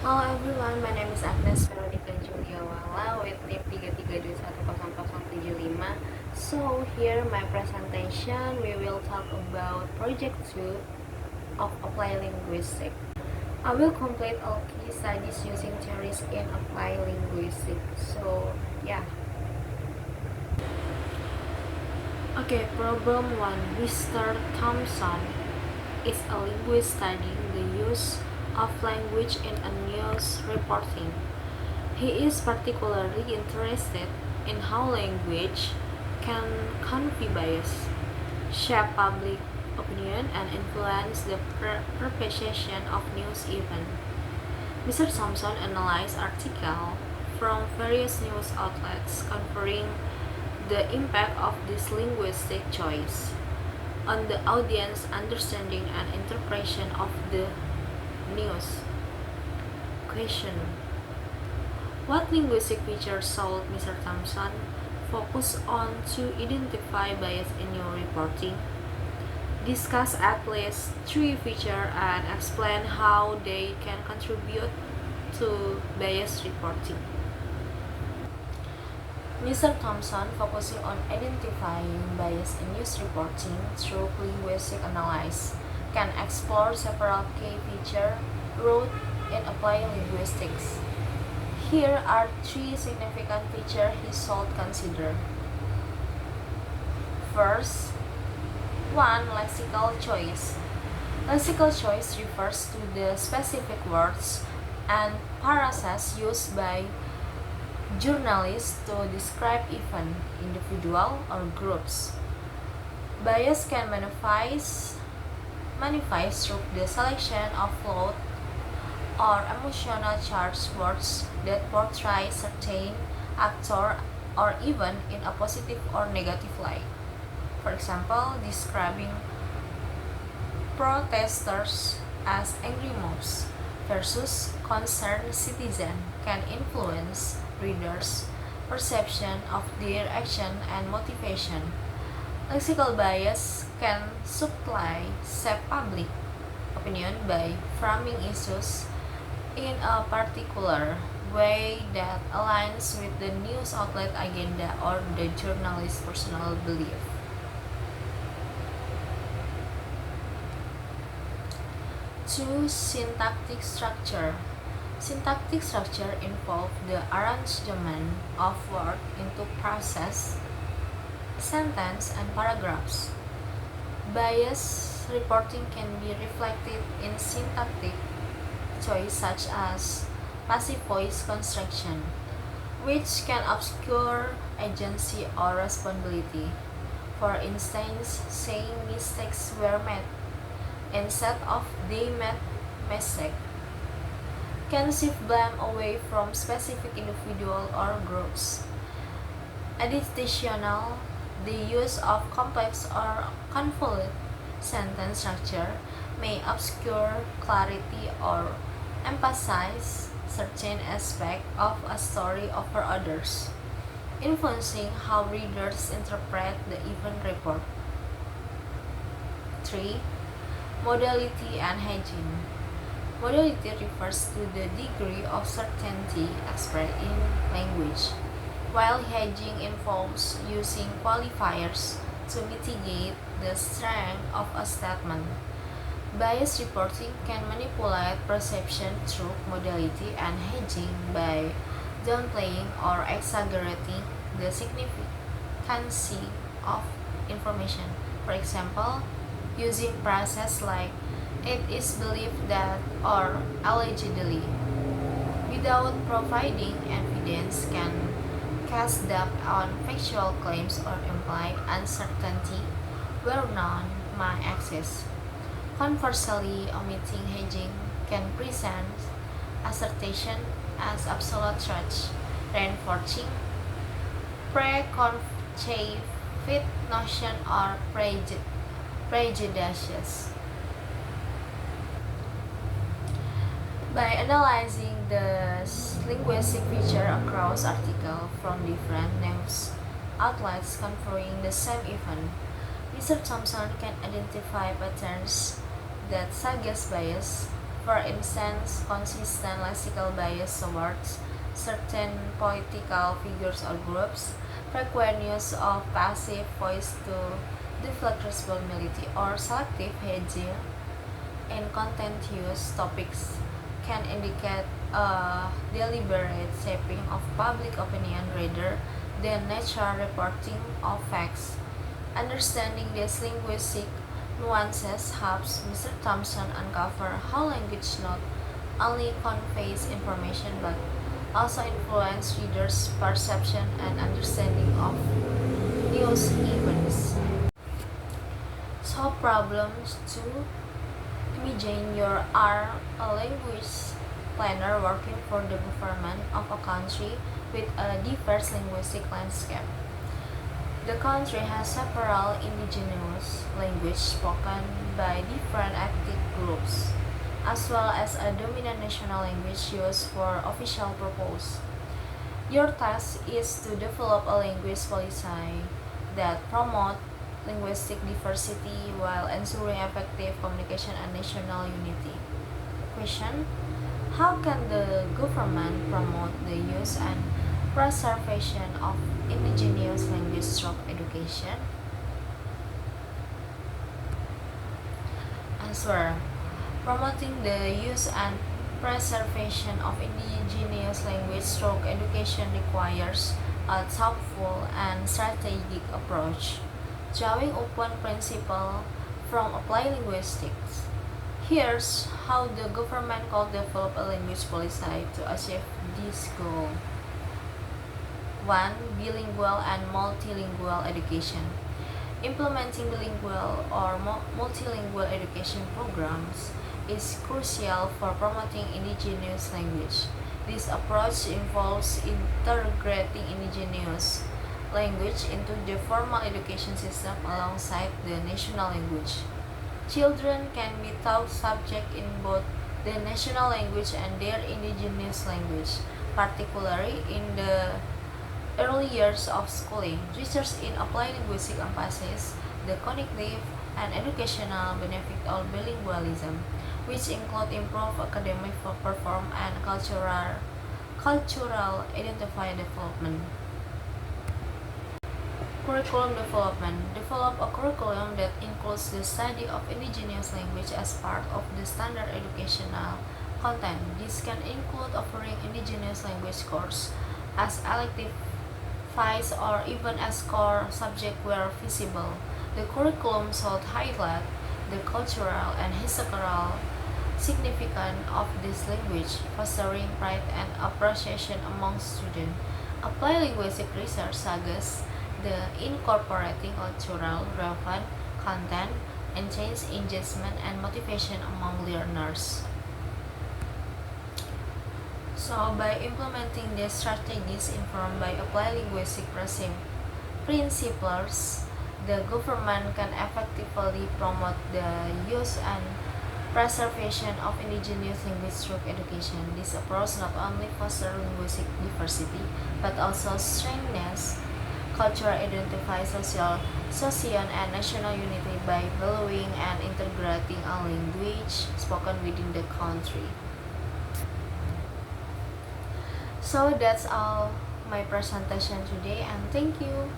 Hello everyone, my name is Agnes Veronica Juliawala with NIM 33210075. So here my presentation, we will talk about project 2 of Applied Linguistics. I will complete all key studies using theories in Applied Linguistics. So yeah. Okay, problem 1. Mr. Thompson is a linguist studying the use of language in a news reporting. He is particularly interested in how language can convey bias, shape public opinion, and influence the perception of news events. Mr. Thompson analyzed articles from various news outlets covering the impact of this linguistic choice on the audience understanding and interpretation of the news. Question: what linguistic features should Mr. Thompson focus on to identify bias in your reporting? Discuss at least 3 features and explain how they can contribute to bias reporting. Mr. Thompson, focusing on identifying bias in news reporting through linguistic analysis, can explore several key features rooted in applied linguistics. Here are 3 significant features he should consider. First, 1. Lexical choice. Lexical choice refers to the specific words and phrases used by journalists to describe event, individual or groups. Bias can manifest through the selection of flawed or emotional charged words that portray certain actor or even in a positive or negative light. For example, describing protesters as angry mobs versus concerned citizens can influence readers' perception of their action and motivation. Lexical bias can subtly shape public opinion by framing issues in a particular way that aligns with the news outlet agenda or the journalist's personal belief. 2. Syntactic structure. Syntactic structure involves the arrangement of words into phrases, sentences, and paragraphs. Bias reporting can be reflected in syntactic choice such as passive voice construction, which can obscure agency or responsibility. For instance, saying mistakes were made instead of they made mistake can shift blame away from specific individual or groups. Additional, the use of complex or convoluted sentence structure may obscure clarity or emphasize certain aspects of a story over others, influencing how readers interpret the event report. 3. Modality and hedging. Modality refers to the degree of certainty expressed in language, while hedging involves using qualifiers to mitigate the strength of a statement. Bias reporting can manipulate perception through modality and hedging by downplaying or exaggerating the significance of information. For example, using phrases like "it is believed that" or "allegedly" without providing evidence can cast doubt on factual claims or imply uncertainty where none might exist. Conversely, omitting hedging can present assertion as absolute truth, reinforcing preconceived notion or prejudices. By analyzing the linguistic feature across articles from different news outlets covering the same event, Mr. Thompson can identify patterns that suggest bias. For instance, consistent lexical bias towards certain political figures or groups, frequent use of passive voice to deflect responsibility, or selective hedging in content use topics can indicate a deliberate shaping of public opinion rather than natural reporting of facts. Understanding these linguistic nuances helps Mr. Thompson uncover how language not only conveys information but also influences readers' perception and understanding of news events. So problems 2. Imagine you are a language planner working for the government of a country with a diverse linguistic landscape. The country has several indigenous languages spoken by different ethnic groups, as well as a dominant national language used for official purposes. Your task is to develop a language policy that promotes linguistic diversity while ensuring effective communication and national unity. Question: how can the government promote the use and preservation of indigenous language through education? Answer: promoting the use and preservation of indigenous language through education requires a thoughtful and strategic approach, drawing upon principles from applied linguistics. Here's how the government could develop a language policy to achieve this goal. 1. Bilingual and multilingual education. Implementing bilingual or multilingual education programs is crucial for promoting indigenous language. This approach involves integrating indigenous language into the formal education system alongside the national language. Children can be taught subjects in both the national language and their indigenous language, particularly in the early years of schooling. Research in applied linguistics emphasizes the cognitive and educational benefit of bilingualism, which include improved academic performance and cultural identity development. Curriculum development. Develop a curriculum that includes the study of indigenous language as part of the standard educational content. This can include offering indigenous language course as elective vice or even as core subject where feasible. The curriculum should highlight the cultural and historical significance of this language, fostering pride and appreciation among students. Applied linguistic research suggests the incorporating cultural relevant content and change engagement and motivation among learners. So, by implementing these strategies informed by applied linguistic principles, the government can effectively promote the use and preservation of indigenous language through education. This approach not only fosters linguistic diversity but also strengthens cultural identity, social and national unity by valuing and integrating a language spoken within the country. So that's all my presentation today, and thank you.